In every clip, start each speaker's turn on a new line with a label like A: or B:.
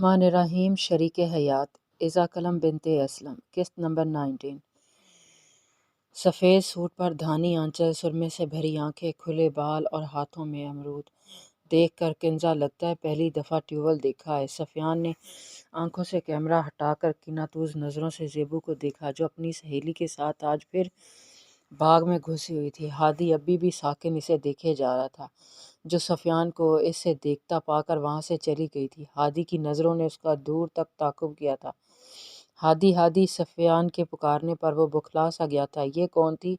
A: الرحمن الرحیم شریک حیات ایزا کلم بنت اسلم قسط نمبر 19۔ سفید سوٹ پر دھانی آنچل، سرمے سے بھری آنکھیں، کھلے بال اور ہاتھوں میں امرود دیکھ کر کنزا لگتا ہے پہلی دفعہ ٹیوبل دیکھا ہے۔ سفیان نے آنکھوں سے کیمرہ ہٹا کر کناتوز نظروں سے زیبو کو دیکھا جو اپنی سہیلی کے ساتھ آج پھر باغ میں گھسی ہوئی تھی۔ ہادی ابھی بھی ساکن اسے دیکھے جا رہا تھا جو سفیان کو اس سے دیکھتا پا کر وہاں سے چلی گئی تھی۔ ہادی کی نظروں نے اس کا دور تک تعاقب کیا تھا۔ ہادی ہادی سفیان کے پکارنے پر وہ بکھلا سا گیا تھا۔ یہ کون تھی؟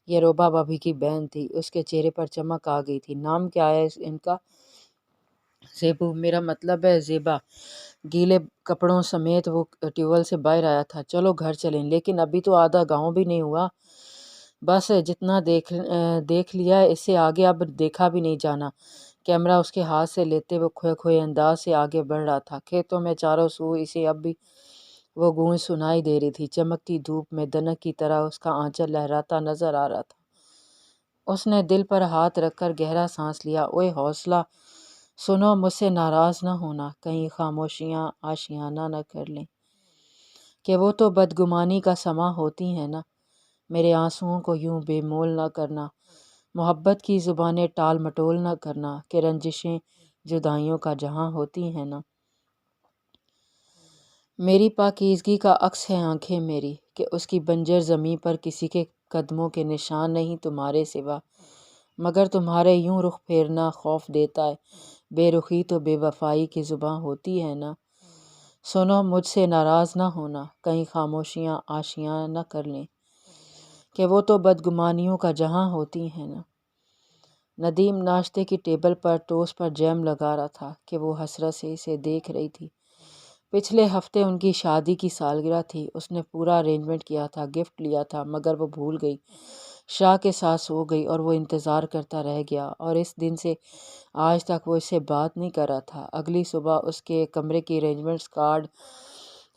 A: یہ روبا بھابھی کی بہن تھی۔ اس کے چہرے پر چمک آ گئی تھی۔ نام کیا ہے ان کا؟ زیبو، میرا مطلب ہے زیبا۔ گیلے کپڑوں سمیت وہ ٹیوبل سے باہر آیا تھا۔ چلو گھر چلیں، لیکن ابھی تو آدھا گاؤں بھی نہیں ہوا۔ بس جتنا دیکھ لیا ہے، اس سے آگے اب دیکھا بھی نہیں جانا۔ کیمرہ اس کے ہاتھ سے لیتے وہ کھوئے کھوئے انداز سے آگے بڑھ رہا تھا۔ کھیتوں میں چاروں سو اسے اب بھی وہ گونج سنائی دے رہی تھی۔ چمکتی دھوپ میں دنک کی طرح اس کا آنچل لہراتا نظر آ رہا تھا۔ اس نے دل پر ہاتھ رکھ کر گہرا سانس لیا۔ اوے حوصلہ، سنو، مجھ سے ناراض نہ ہونا، کہیں خاموشیاں آشیانہ نہ کر لیں کہ وہ تو بدگمانی کا سماں ہوتی ہیں نا۔ میرے آنسوؤں کو یوں بے مول نہ کرنا، محبت کی زبانیں ٹال مٹول نہ کرنا کہ رنجشیں جدائیوں کا جہاں ہوتی ہیں نا۔ میری پاکیزگی کا عکس ہے آنکھیں میری کہ اس کی بنجر زمیں پر کسی کے قدموں کے نشان نہیں تمہارے سوا، مگر تمہارے یوں رخ پھیرنا خوف دیتا ہے۔ بے رخی تو بے وفائی کی زباں ہوتی ہے نا۔ سنو، مجھ سے ناراض نہ ہونا، کہیں خاموشیاں آشیاں نہ کر لیں کہ وہ تو بدگمانیوں کا جہاں ہوتی ہیں نا۔ ندیم ناشتے کی ٹیبل پر ٹوسٹ پر جیم لگا رہا تھا کہ وہ حسرت سے اسے دیکھ رہی تھی۔ پچھلے ہفتے ان کی شادی کی سالگرہ تھی۔ اس نے پورا ارینجمنٹ کیا تھا، گفٹ لیا تھا، مگر وہ بھول گئی۔ شاہ کے ساتھ سو گئی اور وہ انتظار کرتا رہ گیا، اور اس دن سے آج تک وہ اس سے بات نہیں کر رہا تھا۔ اگلی صبح اس کے کمرے کی ارینجمنٹس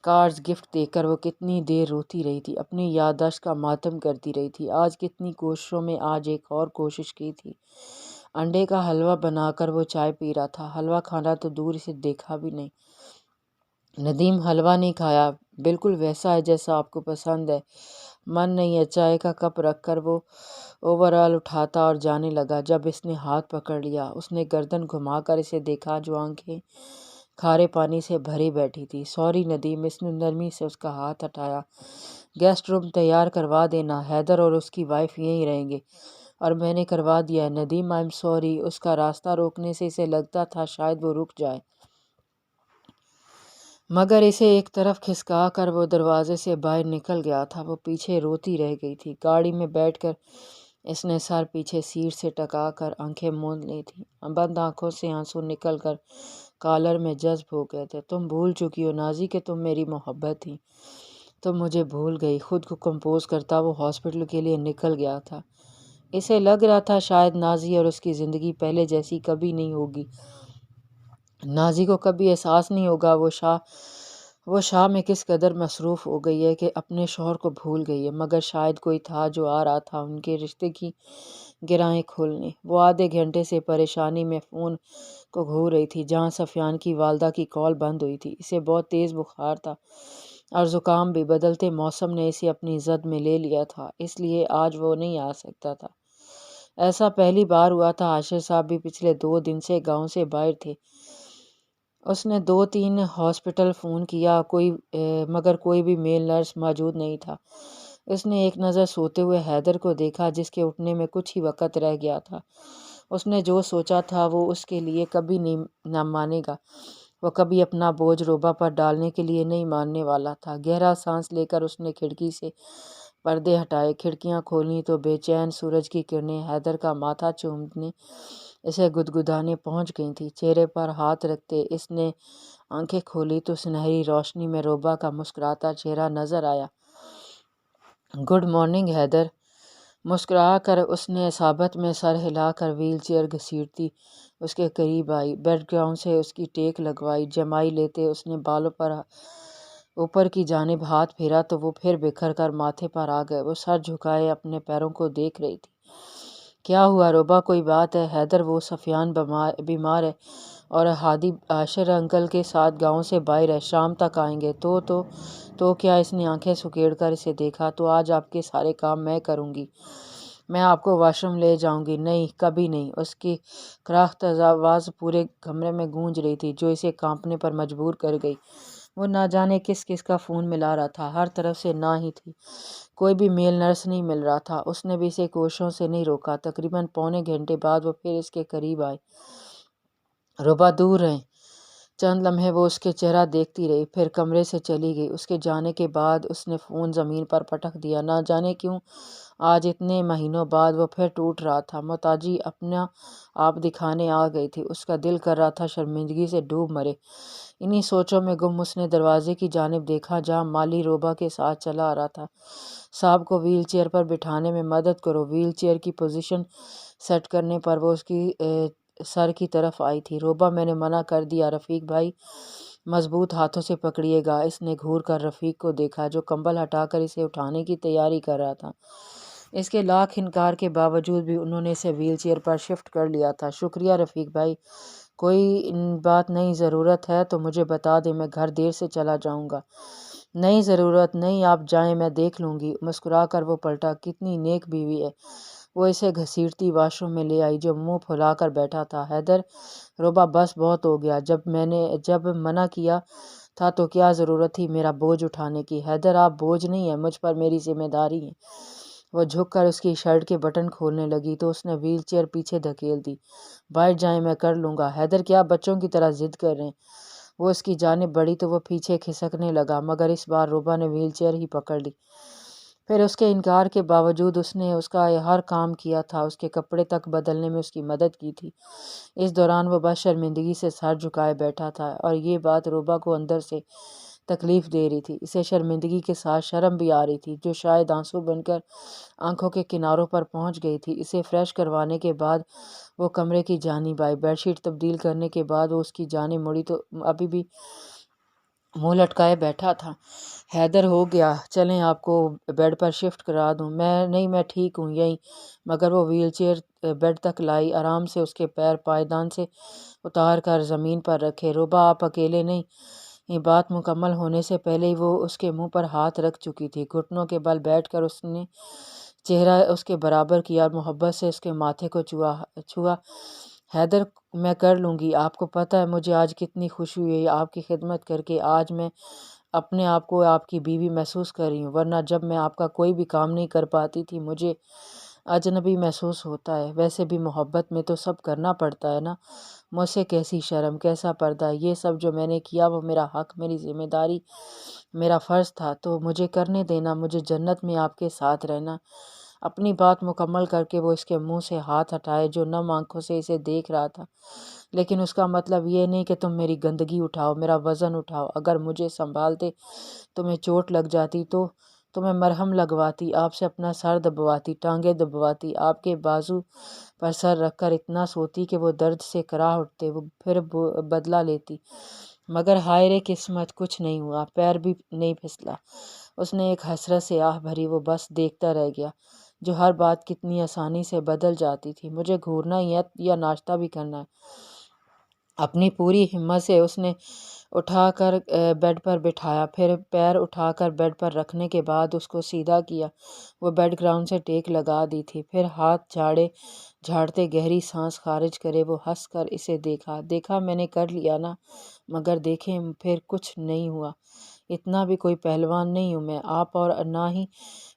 A: کارڈز گفٹ دیکھ کر وہ کتنی دیر روتی رہی تھی، اپنی یادداشت کا ماتم کرتی رہی تھی۔ آج کتنی کوششوں میں آج ایک اور کوشش کی تھی۔ انڈے کا حلوہ بنا کر وہ چائے پی رہا تھا۔ حلوہ کھانا تو دور، اسے دیکھا بھی نہیں۔ ندیم، حلوہ نہیں کھایا، بالکل ویسا ہے جیسا آپ کو پسند ہے۔ من نہیں ہے۔ چائے کا کپ رکھ کر وہ اوورال اٹھاتا اور جانے لگا جب اس نے ہاتھ پکڑ لیا۔ اس نے گردن گھما کر اسے دیکھا جو آنکھیں کھارے پانی سے بھری بیٹھی تھی۔ سوری ندیم، اس نے نرمی سے اس کا ہاتھ ہٹایا۔ گیسٹ روم تیار کروا دینا، حیدر اور اس کی وائف یہیں رہیں گے، اور میں نے کروا دیا ہے۔ Nadeem, I am sorry. اس کا راستہ روکنے سے اسے لگتا تھا شاید وہ رک جائے، مگر اسے ایک طرف کھسکا کر وہ دروازے سے باہر نکل گیا تھا۔ وہ پیچھے روتی رہ گئی تھی۔ گاڑی میں بیٹھ کر اس نے سر پیچھے سیٹ سے ٹکا کر آنکھیں موند لی تھیں۔ بند آنکھوں سے آنسو نکل کر کالر میں جذب ہو گئے تھے۔ تم بھول چکی ہو نازی کہ تم میری محبت تھی۔ تم مجھے بھول گئی۔ خود کو کمپوز کرتا وہ ہاسپٹل کے لیے نکل گیا تھا۔ اسے لگ رہا تھا شاید نازی اور اس کی زندگی پہلے جیسی کبھی نہیں ہوگی۔ نازی کو کبھی احساس نہیں ہوگا وہ شاہ میں کس قدر مصروف ہو گئی ہے کہ اپنے شوہر کو بھول گئی ہے، مگر شاید کوئی تھا جو آ رہا تھا ان کے رشتے کی گرہیں کھولنے۔ وہ آدھے گھنٹے سے پریشانی میں فون کو گھور رہی تھی جہاں سفیان کی والدہ کی کال بند ہوئی تھی۔ اسے بہت تیز بخار تھا اور زکام بھی۔ بدلتے موسم نے اسے اپنی زد میں لے لیا تھا، اس لیے آج وہ نہیں آ سکتا تھا۔ ایسا پہلی بار ہوا تھا۔ عاشر صاحب بھی پچھلے 2 دن سے گاؤں سے باہر تھے۔ اس نے 2-3 ہاسپٹل فون کیا، مگر کوئی بھی میل نرس موجود نہیں تھا۔ اس نے ایک نظر سوتے ہوئے حیدر کو دیکھا جس کے اٹھنے میں کچھ ہی وقت رہ گیا تھا۔ اس نے جو سوچا تھا وہ اس کے لیے کبھی نہ مانے گا۔ وہ کبھی اپنا بوجھ روبا پر ڈالنے کے لیے نہیں ماننے والا تھا۔ گہرا سانس لے کر اس نے کھڑکی سے پردے ہٹائے۔ کھڑکیاں کھولیں تو بے چین سورج کی کرنیں حیدر کا ماتھا چومنے اسے گدگدانے پہنچ گئی تھیں۔ چہرے پر ہاتھ رکھتے اس نے آنکھیں کھولی تو سنہری روشنی میں روبا کا مسکراتا چہرہ نظر آیا۔ Good morning Haider. مسکرا کر اس نے اصابت میں سر ہلا کر ویل چیئر گھسیٹتی اس کے قریب آئی۔ بیک گراؤنڈ سے اس کی ٹیک لگوائی۔ جمائی لیتے اس نے بالوں پر اوپر کی جانب ہاتھ پھیرا تو وہ پھر بکھر کر ماتھے پر آ گئے۔ وہ سر جھکائے اپنے پیروں کو دیکھ رہی تھی۔ کیا ہوا روبا، کوئی بات ہے؟ حیدر، وہ سفیان بیمار ہے اور ہادی عاشر انکل کے ساتھ گاؤں سے باہر ہے، شام تک آئیں گے۔ تو کیا؟ اس نے آنکھیں سکیڑ کر اسے دیکھا۔ تو آج آپ کے سارے کام میں کروں گی، میں آپ کو واش روم لے جاؤں گی۔ نہیں، کبھی نہیں۔ اس کی کراہت آواز پورے کمرے میں گونج رہی تھی، جو اسے کانپنے پر مجبور کر گئی۔ وہ نہ جانے کس کس کا فون ملا رہا تھا، ہر طرف سے نہ ہی تھی، کوئی بھی میل نرس نہیں مل رہا تھا۔ اس نے بھی اسے کوششوں سے نہیں روکا۔ تقریباً پونے گھنٹے بعد وہ پھر اس کے قریب آئی۔ ربا دور رہیں۔ چند لمحے وہ اس کے چہرہ دیکھتی رہی، پھر کمرے سے چلی گئی۔ اس کے جانے کے بعد اس نے فون زمین پر پٹک دیا۔ نہ جانے کیوں آج اتنے مہینوں بعد وہ پھر ٹوٹ رہا تھا۔ محتاجی اپنا آپ دکھانے آ گئی تھی۔ اس کا دل کر رہا تھا شرمندگی سے ڈوب مرے۔ انہی سوچوں میں گم اس نے دروازے کی جانب دیکھا، جہاں مالی روبا کے ساتھ چلا آ رہا تھا۔ صاحب کو ویل چیئر پر بٹھانے میں مدد کرو۔ ویل چیئر کی پوزیشن سیٹ کرنے پر وہ اس کی سر کی طرف آئی تھی۔ روبا، میں نے منع کر دیا۔ رفیق بھائی مضبوط ہاتھوں سے پکڑیے گا۔ اس نے گھور کر رفیق کو دیکھا، جو کمبل ہٹا کر اسے اٹھانے کی تیاری کر رہا تھا۔ اس کے لاکھ انکار کے باوجود بھی انہوں نے اسے ویل چیئر پر شفٹ کر لیا تھا۔ شکریہ رفیق بھائی، کوئی بات نہیں، ضرورت ہے تو مجھے بتا دیں، میں گھر دیر سے چلا جاؤں گا۔ نہیں ضرورت نہیں، آپ جائیں، میں دیکھ لوں گی۔ مسکرا کر وہ پلٹا۔ کتنی نیک بیوی ہے۔ وہ اسے گھسیٹتی واش روم میں لے آئی، جو منہ پھلا کر بیٹھا تھا۔ حیدر، روبا بس بہت ہو گیا۔ جب منع کیا تھا تو کیا ضرورت تھی میرا بوجھ اٹھانے کی؟ حیدر، آپ بوجھ نہیں ہیں، مجھ پر میری ذمہ داری ہے۔ وہ جھک کر اس کی شرٹ کے بٹن کھولنے لگی تو اس نے ویل چیئر پیچھے دھکیل دی۔ بیٹھ جائیں، میں کر لوں گا۔ حیدر، کیا بچوں کی طرح ضد کر رہے ہیں؟ وہ اس کی جانب بڑھی تو وہ پیچھے کھسکنے لگا، مگر اس بار روبا نے ویل چیئر ہی پکڑ لی۔ پھر اس کے انکار کے باوجود اس نے اس کا ہر کام کیا تھا، اس کے کپڑے تک بدلنے میں اس کی مدد کی تھی۔ اس دوران وہ بس شرمندگی سے سر جھکائے بیٹھا تھا، اور یہ بات روبا کو اندر سے تکلیف دے رہی تھی۔ اسے شرمندگی کے ساتھ شرم بھی آ رہی تھی، جو شاید آنسو بن کر آنکھوں کے کناروں پر پہنچ گئی تھی۔ اسے فریش کروانے کے بعد وہ کمرے کی جانب آئی۔ بیڈ شیٹ تبدیل کرنے کے بعد وہ اس کی جانب مڑی تو ابھی بھی منہ لٹکائے بیٹھا تھا۔ حیدر، ہو گیا، چلیں آپ کو بیڈ پر شفٹ کرا دوں؟ میں ٹھیک ہوں یہیں۔ مگر وہ ویل چیئر بیڈ تک لائی، آرام سے اس کے پیر پائیدان سے اتار کر زمین پر رکھے۔ روبا، آپ اکیلے نہیں۔ یہ بات مکمل ہونے سے پہلے ہی وہ اس کے منہ پر ہاتھ رکھ چکی تھی۔ گھٹنوں کے بل بیٹھ کر اس نے چہرہ اس کے برابر کیا اور محبت سے اس کے ماتھے کو چھوا۔ حیدر، میں کر لوں گی۔ آپ کو پتہ ہے مجھے آج کتنی خوشی ہوئی آپ کی خدمت کر کے۔ آج میں اپنے آپ کو آپ کی بیوی محسوس کر رہی ہوں، ورنہ جب میں آپ کا کوئی بھی کام نہیں کر پاتی تھی مجھے اجنبی محسوس ہوتا ہے۔ ویسے بھی محبت میں تو سب کرنا پڑتا ہے نا۔ مجھ سے کیسی شرم، کیسا پردہ؟ یہ سب جو میں نے کیا وہ میرا حق، میری ذمہ داری، میرا فرض تھا، تو مجھے کرنے دینا، مجھے جنت میں آپ کے ساتھ رہنا۔ اپنی بات مکمل کر کے وہ اس کے منہ سے ہاتھ ہٹائے، جو نم آنکھوں سے اسے دیکھ رہا تھا۔ لیکن اس کا مطلب یہ نہیں کہ تم میری گندگی اٹھاؤ، میرا وزن اٹھاؤ۔ اگر مجھے سنبھالتے تمہیں چوٹ لگ جاتی تو تمہیں مرہم لگواتی، آپ سے اپنا سر دبواتی، ٹانگیں دبواتی، آپ کے بازو پر سر رکھ کر اتنا سوتی کہ وہ درد سے کراہ اٹھتے، وہ پھر بدلہ لیتی۔ مگر ہائے رے قسمت، کچھ نہیں ہوا، پیر بھی نہیں پھسلا۔ اس نے ایک حسرت سے آہ بھری، وہ بس دیکھتا رہ گیا، جو ہر بات کتنی آسانی سے بدل جاتی تھی۔ مجھے گھورنا ہی ہے یا ناشتہ بھی کرنا ہے؟ اپنی پوری ہمت سے اس نے اٹھا کر بیڈ پر بٹھایا، پھر پیر اٹھا کر بیڈ پر رکھنے کے بعد اس کو سیدھا کیا۔ وہ بیڈ گراؤنڈ سے ٹیک لگا دی تھی، پھر ہاتھ جھاڑتے گہری سانس خارج کرے وہ ہنس کر اسے دیکھا میں نے کر لیا نا، مگر دیکھیں پھر کچھ نہیں ہوا۔ اتنا بھی کوئی پہلوان نہیں ہوں میں، آپ، اور نہ ہی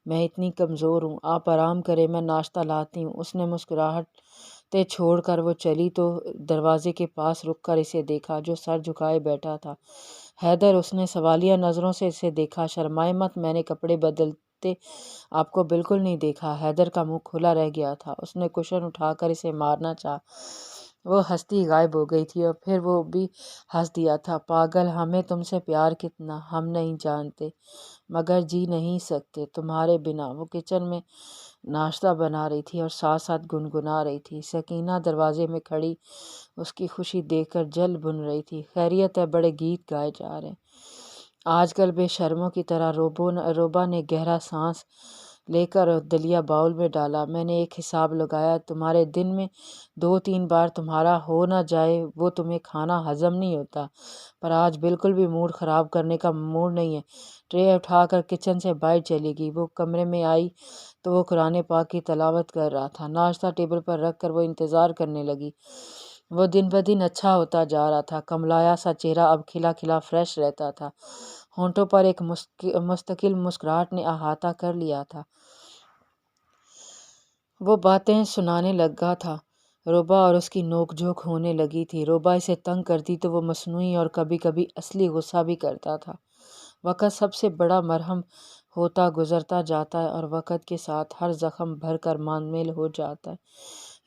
A: میں اتنی کمزور ہوں۔ آپ آرام کریں، میں ناشتہ لاتی ہوں۔ اس نے مسکراہٹیں چھوڑ کر وہ چلی تو دروازے کے پاس رک کر اسے دیکھا، جو سر جھکائے بیٹھا تھا۔ حیدر، اس نے سوالیہ نظروں سے اسے دیکھا۔ شرمائے مت، میں نے کپڑے بدلتے آپ کو بالکل نہیں دیکھا۔ حیدر کا منہ کھلا رہ گیا تھا، اس نے کشن اٹھا کر اسے مارنا چاہا۔ وہ ہستی غائب ہو گئی تھی اور پھر وہ بھی ہنس دیا تھا۔ پاگل، ہمیں تم سے پیار کتنا ہم نہیں جانتے، مگر جی نہیں سکتے تمہارے بنا۔ وہ کچن میں ناشتہ بنا رہی تھی اور ساتھ ساتھ گنگنا رہی تھی۔ سکینہ دروازے میں کھڑی اس کی خوشی دیکھ کر جل بھن رہی تھی۔ خیریت ہے؟ بڑے گیت گائے جا رہے ہیں آج کل بے شرموں کی طرح۔ روبا نے گہرا سانس لے کر دلیا باؤل میں ڈالا۔ میں نے ایک حساب لگایا، تمہارے دن میں 2-3 بار تمہارا ہو نہ جائے وہ تمہیں کھانا ہضم نہیں ہوتا، پر آج بالکل بھی موڈ خراب کرنے کا موڈ نہیں ہے۔ ٹرے اٹھا کر کچن سے باہر چلی گئی۔ وہ کمرے میں آئی تو وہ قرآن پاک کی تلاوت کر رہا تھا۔ ناشتہ ٹیبل پر رکھ کر وہ انتظار کرنے لگی۔ وہ دن بدن اچھا ہوتا جا رہا تھا۔ کملایا سا چہرہ اب کھلا کھلا فریش رہتا تھا۔ ہونٹوں پر ایک مستقل مسکراہٹ نے احاطہ کر لیا تھا۔ وہ باتیں سنانے لگا تھا۔ روبا اور اس کی نوک جھوک ہونے لگی تھی۔ روبا اسے تنگ کرتی تو وہ مصنوعی اور کبھی کبھی اصلی غصہ بھی کرتا تھا۔ وقت سب سے بڑا مرہم ہوتا گزرتا جاتا ہے اور وقت کے ساتھ ہر زخم بھر کر ماندمیل ہو جاتا ہے۔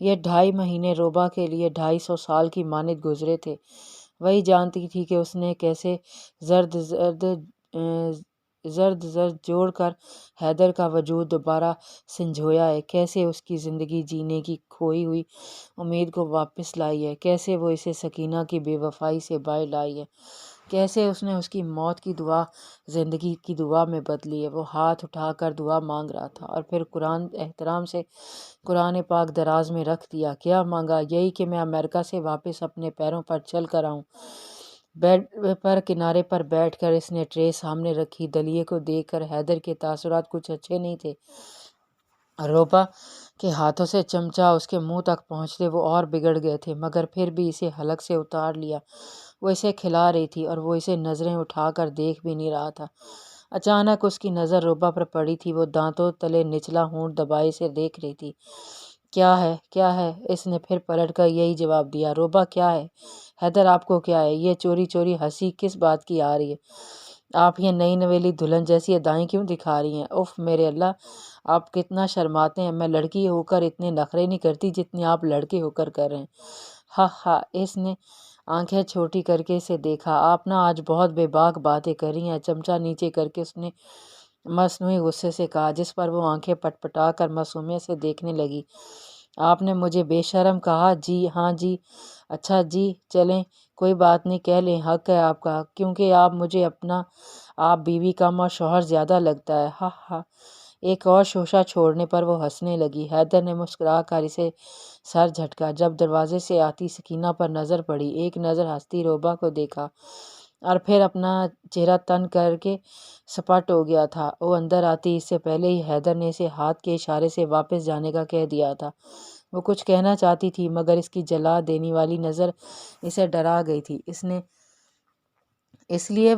A: یہ 2.5 مہینے روبا کے لیے 250 سال کی مانند گزرے تھے۔ وہی جانتی تھی کہ اس نے کیسے زرد جوڑ کر حیدر کا وجود دوبارہ سنجویا ہے، کیسے اس کی زندگی جینے کی کھوئی ہوئی امید کو واپس لائی ہے، کیسے وہ اسے سکینہ کی بے وفائی سے باہر لائی ہے، کیسے اس نے اس کی موت کی دعا زندگی کی دعا میں بدلی ہے۔ وہ ہاتھ اٹھا کر دعا مانگ رہا تھا اور پھر احترام سے قرآن پاک دراز میں رکھ دیا۔ کیا مانگا؟ یہی کہ میں امریکہ سے واپس اپنے پیروں پر چل کر آؤں۔ بیڈ پر کنارے پر بیٹھ کر اس نے ٹرے سامنے رکھی۔ دلیے کو دیکھ کر حیدر کے تاثرات کچھ اچھے نہیں تھے۔ روبا کے ہاتھوں سے چمچہ اس کے منہ تک پہنچتے وہ اور بگڑ گئے تھے، مگر پھر بھی اسے حلق سے اتار لیا۔ وہ اسے کھلا رہی تھی اور وہ اسے نظریں اٹھا کر دیکھ بھی نہیں رہا تھا۔ اچانک اس کی نظر روبا پر پڑی تھی۔ وہ دانتوں تلے نچلا ہونٹ دبائے اسے دیکھ رہی تھی۔ کیا ہے؟ کیا ہے؟ اس نے پھر پلٹ کر یہی جواب دیا۔ روبا کیا ہے؟ حیدر آپ کو کیا ہے؟ یہ چوری چوری ہنسی کس بات کی آ رہی ہے؟ آپ یہ نئی نویلی دلہن جیسی ادائیں کیوں دکھا رہی ہیں؟ اف میرے اللہ، آپ کتنا شرماتے ہیں۔ میں لڑکی ہو کر اتنے نخرے نہیں کرتی جتنے آپ لڑکے ہو کر رہے ہیں۔ ہا ہا۔ اس نے آنکھیں چھوٹی کر کے اسے دیکھا۔ آپ نا آج بہت بے باک باتیں کر رہی ہیں۔ چمچہ نیچے کر کے اس نے مصنوعی غصے سے کہا، جس پر وہ آنکھیں پٹ پٹا کر معصومیت سے دیکھنے لگی۔ آپ نے مجھے بے شرم کہا؟ جی ہاں جی۔ اچھا جی، چلیں کوئی بات نہیں، کہہ لیں، حق ہے آپ کا، کیونکہ آپ مجھے اپنا آپ بیوی کم اور شوہر زیادہ لگتا ہے۔ ہا ہا۔ ایک اور شوشہ چھوڑنے پر وہ ہنسنے لگی۔ حیدر نے مسکرا کر اسے سر جھٹکا۔ جب دروازے سے آتی سکینہ پر نظر پڑی، ایک نظر ہنستی روبا کو دیکھا اور پھر اپنا چہرہ تن کر کے سپٹ ہو گیا تھا۔ وہ اندر آتی اس سے پہلے ہی حیدر نے اسے ہاتھ کے اشارے سے واپس جانے کا کہہ دیا تھا۔ وہ کچھ کہنا چاہتی تھی مگر اس کی جلا دینے والی نظر اسے ڈرا گئی تھی۔ اس لیے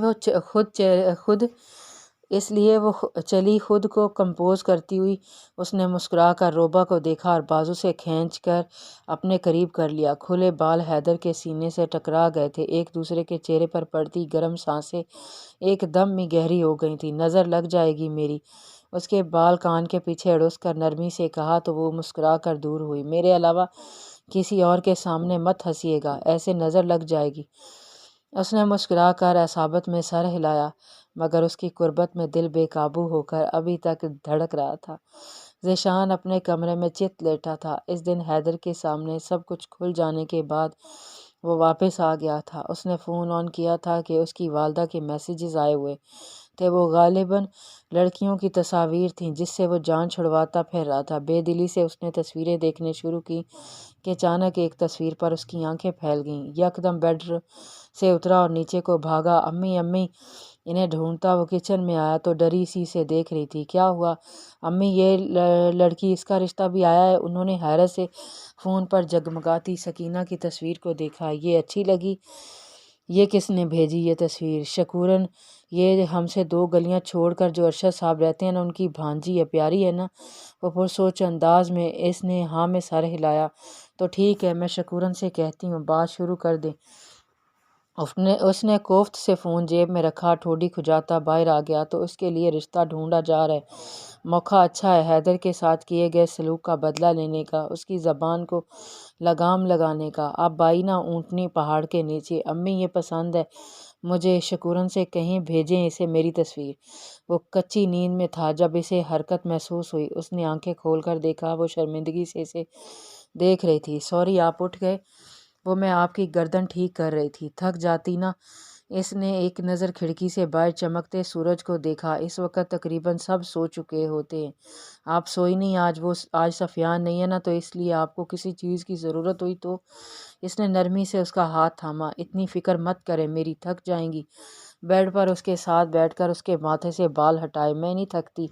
A: وہ چلی۔ خود کو کمپوز کرتی ہوئی اس نے مسکرا کر روبا کو دیکھا اور بازو سے کھینچ کر اپنے قریب کر لیا۔ کھلے بال حیدر کے سینے سے ٹکرا گئے تھے۔ ایک دوسرے کے چہرے پر پڑتی گرم سانسیں ایک دم میں گہری ہو گئی تھیں۔ نظر لگ جائے گی میری، اس کے بال کان کے پیچھے اڑوس کر نرمی سے کہا تو وہ مسکرا کر دور ہوئی۔ میرے علاوہ کسی اور کے سامنے مت ہنسیے گا، ایسے نظر لگ جائے گی۔ اس نے مسکرا کر اصابت میں سر ہلایا، مگر اس کی قربت میں دل بے قابو ہو کر ابھی تک دھڑک رہا تھا۔ ذیشان اپنے کمرے میں چت لیٹا تھا۔ اس دن حیدر کے سامنے سب کچھ کھل جانے کے بعد وہ واپس آ گیا تھا۔ اس نے فون آن کیا تھا کہ اس کی والدہ کے میسیجز آئے ہوئے تھے۔ وہ غالباً لڑکیوں کی تصاویر تھیں جس سے وہ جان چھڑواتا پھر رہا تھا۔ بے دلی سے اس نے تصویریں دیکھنے شروع کی کہ اچانک ایک تصویر پر اس کی آنکھیں پھیل گئیں۔ یکدم بیڈ سے اترا اور نیچے کو بھاگا۔ امی امی، انہیں ڈھونڈتا وہ کچن میں آیا تو ڈری سی سے دیکھ رہی تھی۔ کیا ہوا امی؟ یہ لڑکی، اس کا رشتہ بھی آیا ہے؟ انہوں نے حیرت سے فون پر جگمگاتی سکینہ کی تصویر کو دیکھا۔ یہ اچھی لگی؟ یہ کس نے بھیجی یہ تصویر؟ شکورن، یہ ہم سے 2 گلیاں چھوڑ کر جو ارشد صاحب رہتے ہیں نا، ان کی بھانجی ہے، پیاری ہے نا؟ وہ پرسوچ انداز میں اس نے ہاں میں سر ہلایا۔ تو ٹھیک ہے، میں شکورن سے کہتی ہوں، بات شروع کر دیں۔ اس نے کوفت سے فون جیب میں رکھا، ٹھوڈی کھجاتا باہر آ گیا۔ تو اس کے لیے رشتہ ڈھونڈا جا رہا ہے۔ موقع اچھا ہے حیدر کے ساتھ کیے گئے سلوک کا بدلہ لینے کا، اس کی زبان کو لگام لگانے کا۔ آپ بائی نا اونٹنی پہاڑ کے نیچے۔ امی یہ پسند ہے مجھے، شکورن سے کہیں بھیجیں اسے میری تصویر۔ وہ کچی نیند میں تھا جب اسے حرکت محسوس ہوئی۔ اس نے آنکھیں کھول کر دیکھا، وہ شرمندگی سے اسے دیکھ رہی تھی۔ سوری، آپ اٹھ گئے؟ وہ میں آپ کی گردن ٹھیک کر رہی تھی۔ تھک جاتی نا؟ اس نے ایک نظر کھڑکی سے باہر چمکتے سورج کو دیکھا۔ اس وقت تقریباً سب سو چکے ہوتے ہیں۔ آپ سوئی نہیں؟ آج سفیان نہیں ہے نا، تو اس لیے آپ کو کسی چیز کی ضرورت ہوئی تو؟ اس نے نرمی سے اس کا ہاتھ تھاما۔ اتنی فکر مت کریں، میری تھک جائیں گی۔ بیڈ پر اس کے ساتھ بیٹھ کر اس کے ماتھے سے بال ہٹائے۔ میں نہیں تھکتی،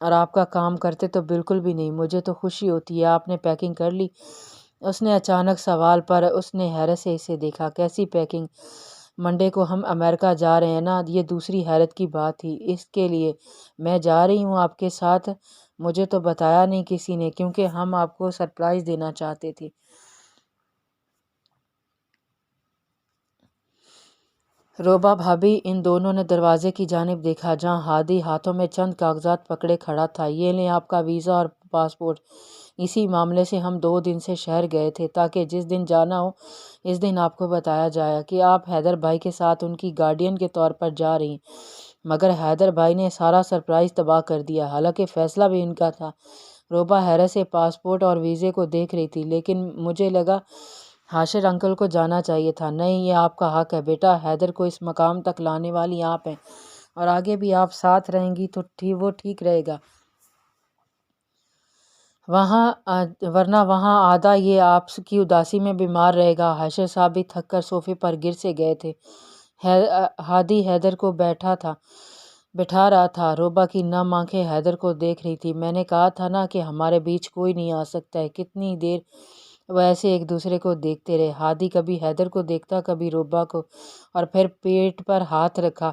A: اور آپ کا کام کرتے تو بالکل بھی نہیں۔ مجھے تو خوشی ہوتی ہے۔ آپ نے پیکنگ کر لی؟ اس نے اچانک سوال پر اس نے حیرت سے اسے دیکھا۔ کیسی پیکنگ؟ منڈے کو ہم امریکہ جا رہے ہیں نا۔ یہ دوسری حیرت کی بات تھی۔ اس کے لیے میں جا رہی ہوں آپ کے ساتھ؟ مجھے تو بتایا نہیں کسی نے، کیونکہ ہم آپ کو سرپرائز دینا چاہتے تھے۔ روبا بھابھی، ان دونوں نے دروازے کی جانب دیکھا، جہاں ہادی ہاتھوں میں چند کاغذات پکڑے کھڑا تھا۔ یہ لیں آپ کا ویزا اور پاسپورٹ۔ اسی معاملے سے ہم 2 دن سے شہر گئے تھے، تاکہ جس دن جانا ہو اس دن آپ کو بتایا جائے کہ آپ حیدر بھائی کے ساتھ ان کی گارڈین کے طور پر جا رہی ہیں۔ مگر حیدر بھائی نے سارا سرپرائز تباہ کر دیا، حالانکہ فیصلہ بھی ان کا تھا۔ روبا حیرت سے پاسپورٹ اور ویزے کو دیکھ رہی تھی۔ لیکن مجھے لگا حاشر انکل کو جانا چاہیے تھا۔ نہیں، یہ آپ کا حق ہے بیٹا۔ حیدر کو اس مقام تک لانے والی آپ ہیں، اور آگے بھی آپ ساتھ رہیں گی تو وہ ٹھیک رہے گا، ورنہ وہاں آدھا یہ آپ کی اداسی میں بیمار رہے گا۔ حاشر صاحب بھی تھک کر صوفے پر گر سے گئے تھے۔ ہادی حیدر کو بٹھا رہا تھا۔ روبا کی نم آنکھیں حیدر کو دیکھ رہی تھی۔ میں نے کہا تھا نا کہ ہمارے بیچ کوئی نہیں آ سکتا ہے۔ کتنی دیر وہ ایسے ایک دوسرے کو دیکھتے رہے۔ ہادی کبھی حیدر کو دیکھتا، کبھی روبا کو، اور پھر پیٹ پر ہاتھ رکھا۔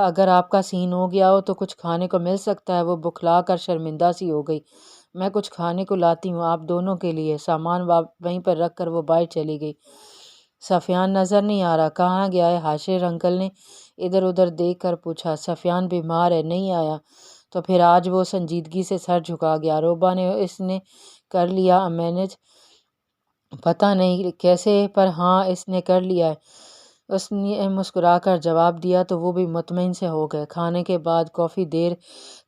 A: اگر آپ کا سین ہو گیا ہو تو کچھ کھانے کو مل سکتا ہے؟ وہ بکھلا کر شرمندہ سی ہو گئی۔ میں کچھ کھانے کو لاتی ہوں آپ دونوں کے لیے۔ سامان وہیں پر رکھ کر وہ باہر چلی گئی۔ سفیان نظر نہیں آ رہا، کہاں گیا ہے؟ حاشر انکل نے ادھر ادھر دیکھ کر پوچھا۔ سفیان بیمار ہے، نہیں آیا؟ تو پھر آج وہ سنجیدگی سے سر جھکا گیا۔ روبا نے اس نے کر لیا مینج، پتہ نہیں کیسے، پر ہاں اس نے کر لیا ہے۔ اس نے مسکرا کر جواب دیا تو وہ بھی مطمئن سے ہو گئے۔ کھانے کے بعد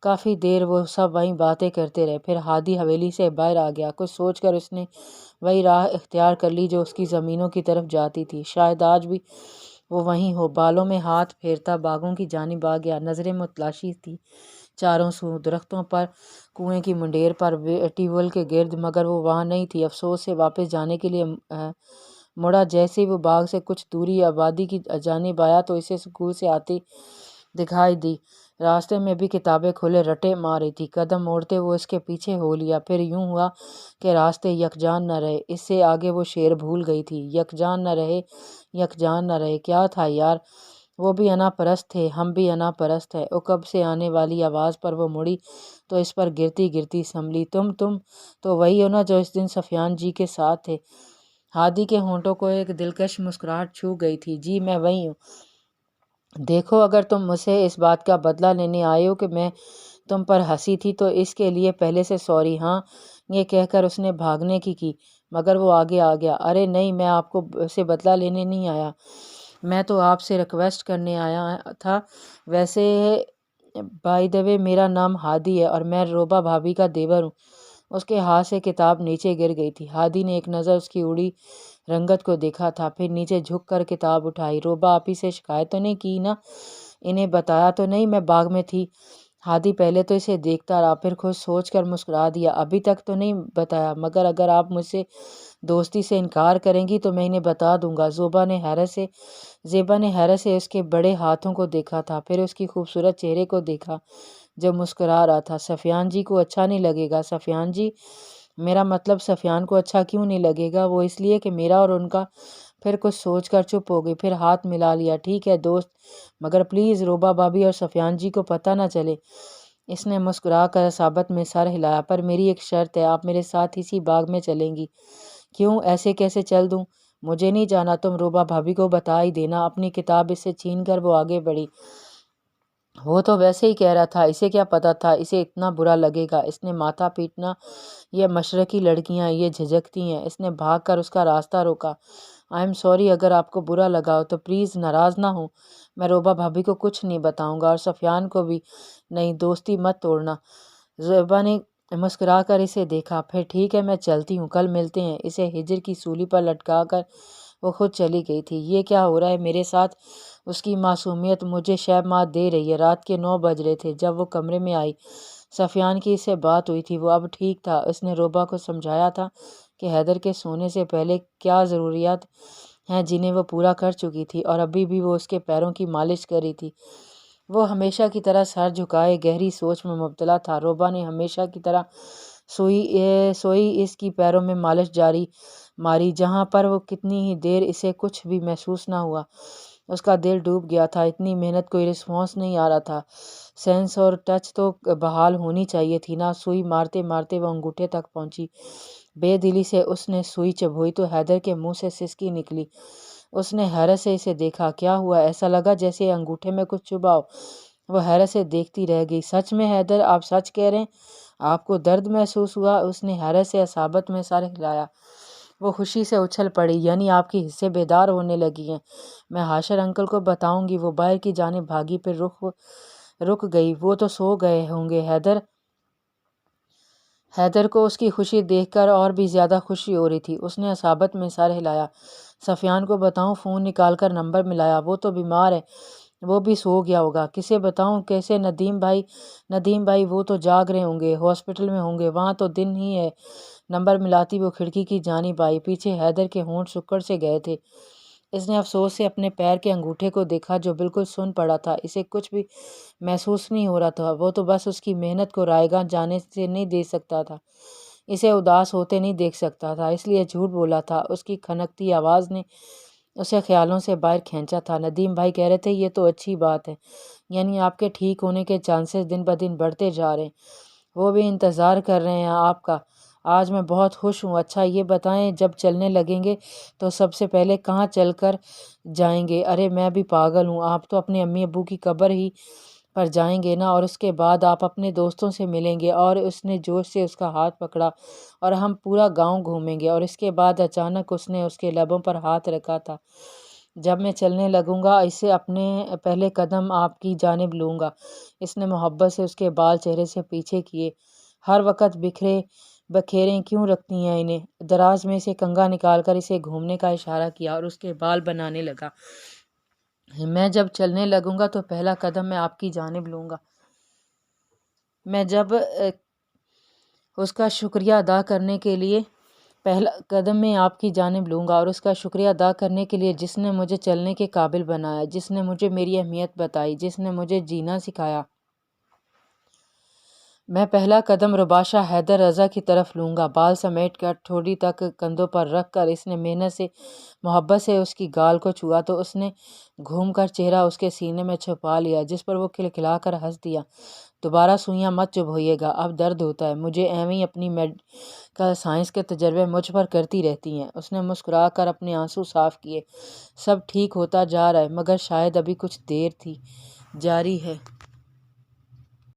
A: کافی دیر وہ سب وہیں باتیں کرتے رہے۔ پھر ہادی حویلی سے باہر آ گیا۔ کچھ سوچ کر اس نے وہی راہ اختیار کر لی جو اس کی زمینوں کی طرف جاتی تھی۔ شاید آج بھی وہ وہیں ہو۔ بالوں میں ہاتھ پھیرتا باغوں کی جانب آ گیا۔ نظریں متلاشی تھی چاروں سو، درختوں پر، کنویں کی منڈیر پر، ٹیوب ویل کے گرد، مگر وہ وہاں نہیں تھی۔ افسوس سے واپس جانے کے لیے مڑا۔ جیسے ہی وہ باغ سے کچھ دوری آبادی کی جانب آیا تو اسے سکول سے آتی دکھائی دی۔ راستے میں بھی کتابیں کھولے رٹے مار رہی تھی۔ قدم موڑتے وہ اس کے پیچھے ہو لیا۔ پھر یوں ہوا کہ راستے یکجان نہ رہے۔ اس سے آگے وہ شعر بھول گئی تھی۔ یکجان نہ رہے کیا تھا یار؟ وہ بھی انا پرست تھے، ہم بھی انا پرست ہیں۔ عقب سے آنے والی آواز پر وہ مڑی تو اس پر گرتی گرتی سنبھلی۔ تم تو وہی ہو نا جو اس دن سفیان جی کے ساتھ تھے؟ ہادی کے ہونٹوں کو ایک دلکش مسکراہٹ چھو گئی تھی۔ جی میں وہی ہوں۔ دیکھو، اگر تم مجھ سے اس بات کا بدلہ لینے آئے ہو کہ میں تم پر ہنسی تھی تو اس کے لیے پہلے سے سوری۔ ہاں، یہ کہہ کر اس نے بھاگنے کی مگر وہ آگے آ گیا۔ ارے نہیں، میں آپ کو سے بدلہ لینے نہیں آیا، میں تو آپ سے ریکویسٹ کرنے آیا تھا۔ ویسے بائی دی وے میرا نام ہادی ہے اور میں روبا بھابھی کا دیور ہوں۔ اس کے ہاتھ سے کتاب نیچے گر گئی تھی۔ ہادی نے ایک نظر اس کی اڑی رنگت کو دیکھا تھا، پھر نیچے جھک کر کتاب اٹھائی۔ روبا آپ ہی سے شکایت تو نہیں کی نا؟ انہیں بتایا تو نہیں میں باغ میں تھی؟ ہادی پہلے تو اسے دیکھتا رہا، پھر خود سوچ کر مسکرا دیا۔ ابھی تک تو نہیں بتایا، مگر اگر آپ مجھ سے دوستی سے انکار کریں گی تو میں انہیں بتا دوں گا۔ زیبا نے حیرت سے اس کے بڑے ہاتھوں کو دیکھا تھا، پھر اس کی خوبصورت چہرے کو دیکھا جو مسکرا رہا تھا۔ سفیان جی کو اچھا نہیں لگے گا؟ سفیان جی؟ میرا مطلب سفیان کو اچھا کیوں نہیں لگے گا؟ وہ اس لیے کہ میرا اور ان کا۔ پھر کچھ سوچ کر چپ ہو گئی، پھر ہاتھ ملا لیا۔ ٹھیک ہے دوست، مگر پلیز روبا بھابھی اور سفیان جی کو پتہ نہ چلے۔ اس نے مسکرا کر ثابت میں سر ہلایا۔ پر میری ایک شرط ہے، آپ میرے ساتھ اسی باغ میں چلیں گی۔ کیوں؟ ایسے کیسے چل دوں؟ مجھے نہیں جانا، تم روبا بھابھی کو بتا ہی دینا۔ اپنی کتاب اس سے چھین کر وہ آگے بڑھی۔ وہ تو ویسے ہی کہہ رہا تھا، اسے کیا پتہ تھا اسے اتنا برا لگے گا۔ اس نے ماتھا پیٹنا، یہ مشرقی لڑکیاں یہ جھجکتی ہیں۔ اس نے بھاگ کر اس کا راستہ روکا۔ آئی ایم سوری، اگر آپ کو برا لگا ہو تو پلیز ناراض نہ ہوں۔ میں روبا بھابھی کو کچھ نہیں بتاؤں گا، اور سفیان کو بھی نہیں۔ دوستی مت توڑنا۔ زیبا نے مسکرا کر اسے دیکھا۔ پھر ٹھیک ہے، میں چلتی ہوں، کل ملتے ہیں۔ اسے ہجر کی سولی پر لٹکا کر وہ خود چلی گئی تھی۔ یہ کیا ہو رہا ہے میرے ساتھ؟ اس کی معصومیت مجھے شیب مات دے رہی ہے۔ رات کے 9 بج رہے تھے جب وہ کمرے میں آئی۔ سفیان کی اس سے بات ہوئی تھی، وہ اب ٹھیک تھا۔ اس نے روبا کو سمجھایا تھا کہ حیدر کے سونے سے پہلے کیا ضروریات ہیں جنہیں وہ پورا کر چکی تھی، اور ابھی بھی وہ اس کے پیروں کی مالش کر رہی تھی۔ وہ ہمیشہ کی طرح سر جھکائے گہری سوچ میں مبتلا تھا۔ روبا نے ہمیشہ کی طرح سوئی اس کی پیروں میں مالش جاری ماری، جہاں پر وہ کتنی ہی دیر اسے کچھ بھی محسوس نہ ہوا۔ اس کا دل ڈوب گیا تھا، اتنی محنت، کوئی رسپانس نہیں آ رہا تھا۔ سینس اور ٹچ تو بحال ہونی چاہیے تھی نا۔ سوئی مارتے مارتے وہ انگوٹھے تک پہنچی۔ بے دلی سے اس نے سوئی چبھوئی تو حیدر کے منہ سے سسکی نکلی۔ اس نے حیرت سے اسے دیکھا۔ کیا ہوا؟ ایسا لگا جیسے انگوٹھے میں کچھ چھپا ہو۔ وہ حیرت سے دیکھتی رہ گئی۔ سچ میں حیدر، آپ سچ کہہ رہے ہیں؟ آپ کو درد محسوس ہوا؟ اس نے حیرت سے اصابت میں سر ہلایا۔ وہ خوشی سے اچھل پڑی۔ یعنی آپ کی حصیں بیدار ہونے لگی ہیں؟ میں حاشر انکل کو بتاؤں گی۔ وہ باہر کی جانب بھاگی، پھر رک گئی۔ وہ تو سو گئے ہوں گے حیدر کو اس کی خوشی دیکھ کر اور بھی زیادہ خوشی ہو رہی تھی۔ اس نے اصابت میں سر ہلایا۔ سفیان کو بتاؤں؟ فون نکال کر نمبر ملایا۔ وہ تو بیمار ہے، وہ بھی سو گیا ہوگا۔ کسے بتاؤں؟ کیسے؟ ندیم بھائی وہ تو جاگ رہے ہوں گے، ہاسپٹل میں ہوں گے، وہاں تو دن ہی ہے۔ نمبر ملاتی وہ کھڑکی کی جانب آئی۔ پیچھے حیدر کے ہونٹ سکڑ سے گئے تھے۔ اس نے افسوس سے اپنے پیر کے انگوٹھے کو دیکھا جو بالکل سن پڑا تھا۔ اسے کچھ بھی محسوس نہیں ہو رہا تھا۔ وہ تو بس اس کی محنت کو رائیگاں جانے سے نہیں دیکھ سکتا تھا، اسے اداس ہوتے نہیں دیکھ سکتا تھا، اس لیے جھوٹ بولا تھا۔ اس کی کھنکتی آواز نے اسے خیالوں سے باہر کھینچا تھا۔ ندیم بھائی کہہ رہے تھے یہ تو اچھی بات ہے، یعنی آپ کے ٹھیک ہونے کے چانسز دن بدن بڑھتے جا رہے ہیں۔ وہ بھی انتظار کر رہے ہیں آپ کا۔ آج میں بہت خوش ہوں۔ اچھا یہ بتائیں، جب چلنے لگیں گے تو سب سے پہلے کہاں چل کر جائیں گے؟ ارے میں بھی پاگل ہوں، آپ تو اپنے امی ابو کی قبر ہی پر جائیں گے نا، اور اس کے بعد آپ اپنے دوستوں سے ملیں گے۔ اور اس نے جوش سے اس کا ہاتھ پکڑا۔ اور ہم پورا گاؤں گھومیں گے۔ اور اس کے بعد اچانک اس نے اس کے لبوں پر ہاتھ رکھا تھا۔ جب میں چلنے لگوں گا اسے اپنے پہلے قدم آپ کی جانب لوں گا۔ اس نے محبت سے اس کے بال چہرے سے پیچھے کیے۔ ہر وقت بکھیرے کیوں رکھتی ہیں انہیں؟ دراز میں سے کنگھا نکال کر اسے گھومنے کا اشارہ کیا اور اس کے بال بنانے لگا۔ میں جب چلنے لگوں گا تو پہلا قدم میں آپ کی جانب لوں گا۔ میں جب اس کا شکریہ ادا کرنے کے لیے پہلا قدم میں آپ کی جانب لوں گا، اور اس کا شکریہ ادا کرنے کے لیے جس نے مجھے چلنے کے قابل بنایا، جس نے مجھے میری اہمیت بتائی، جس نے مجھے جینا سکھایا۔ میں پہلا قدم رباشا حیدر رضا کی طرف لوں گا۔ بال سمیٹ کر ٹھوڑی تک کندھوں پر رکھ کر اس نے محنت سے محبت سے اس کی گال کو چھوا تو اس نے گھوم کر چہرہ اس کے سینے میں چھپا لیا، جس پر وہ کھلکھلا کر ہنس دیا۔ دوبارہ سوئیاں مت چبھوئیے گا، اب درد ہوتا ہے مجھے، ایویں اپنی میڈیکل سائنس کے تجربے مجھ پر کرتی رہتی ہیں۔ اس نے مسکرا کر اپنے آنسو صاف کیے۔ سب ٹھیک ہوتا جا رہا ہے، مگر شاید ابھی کچھ دیر تھی۔ جاری ہے۔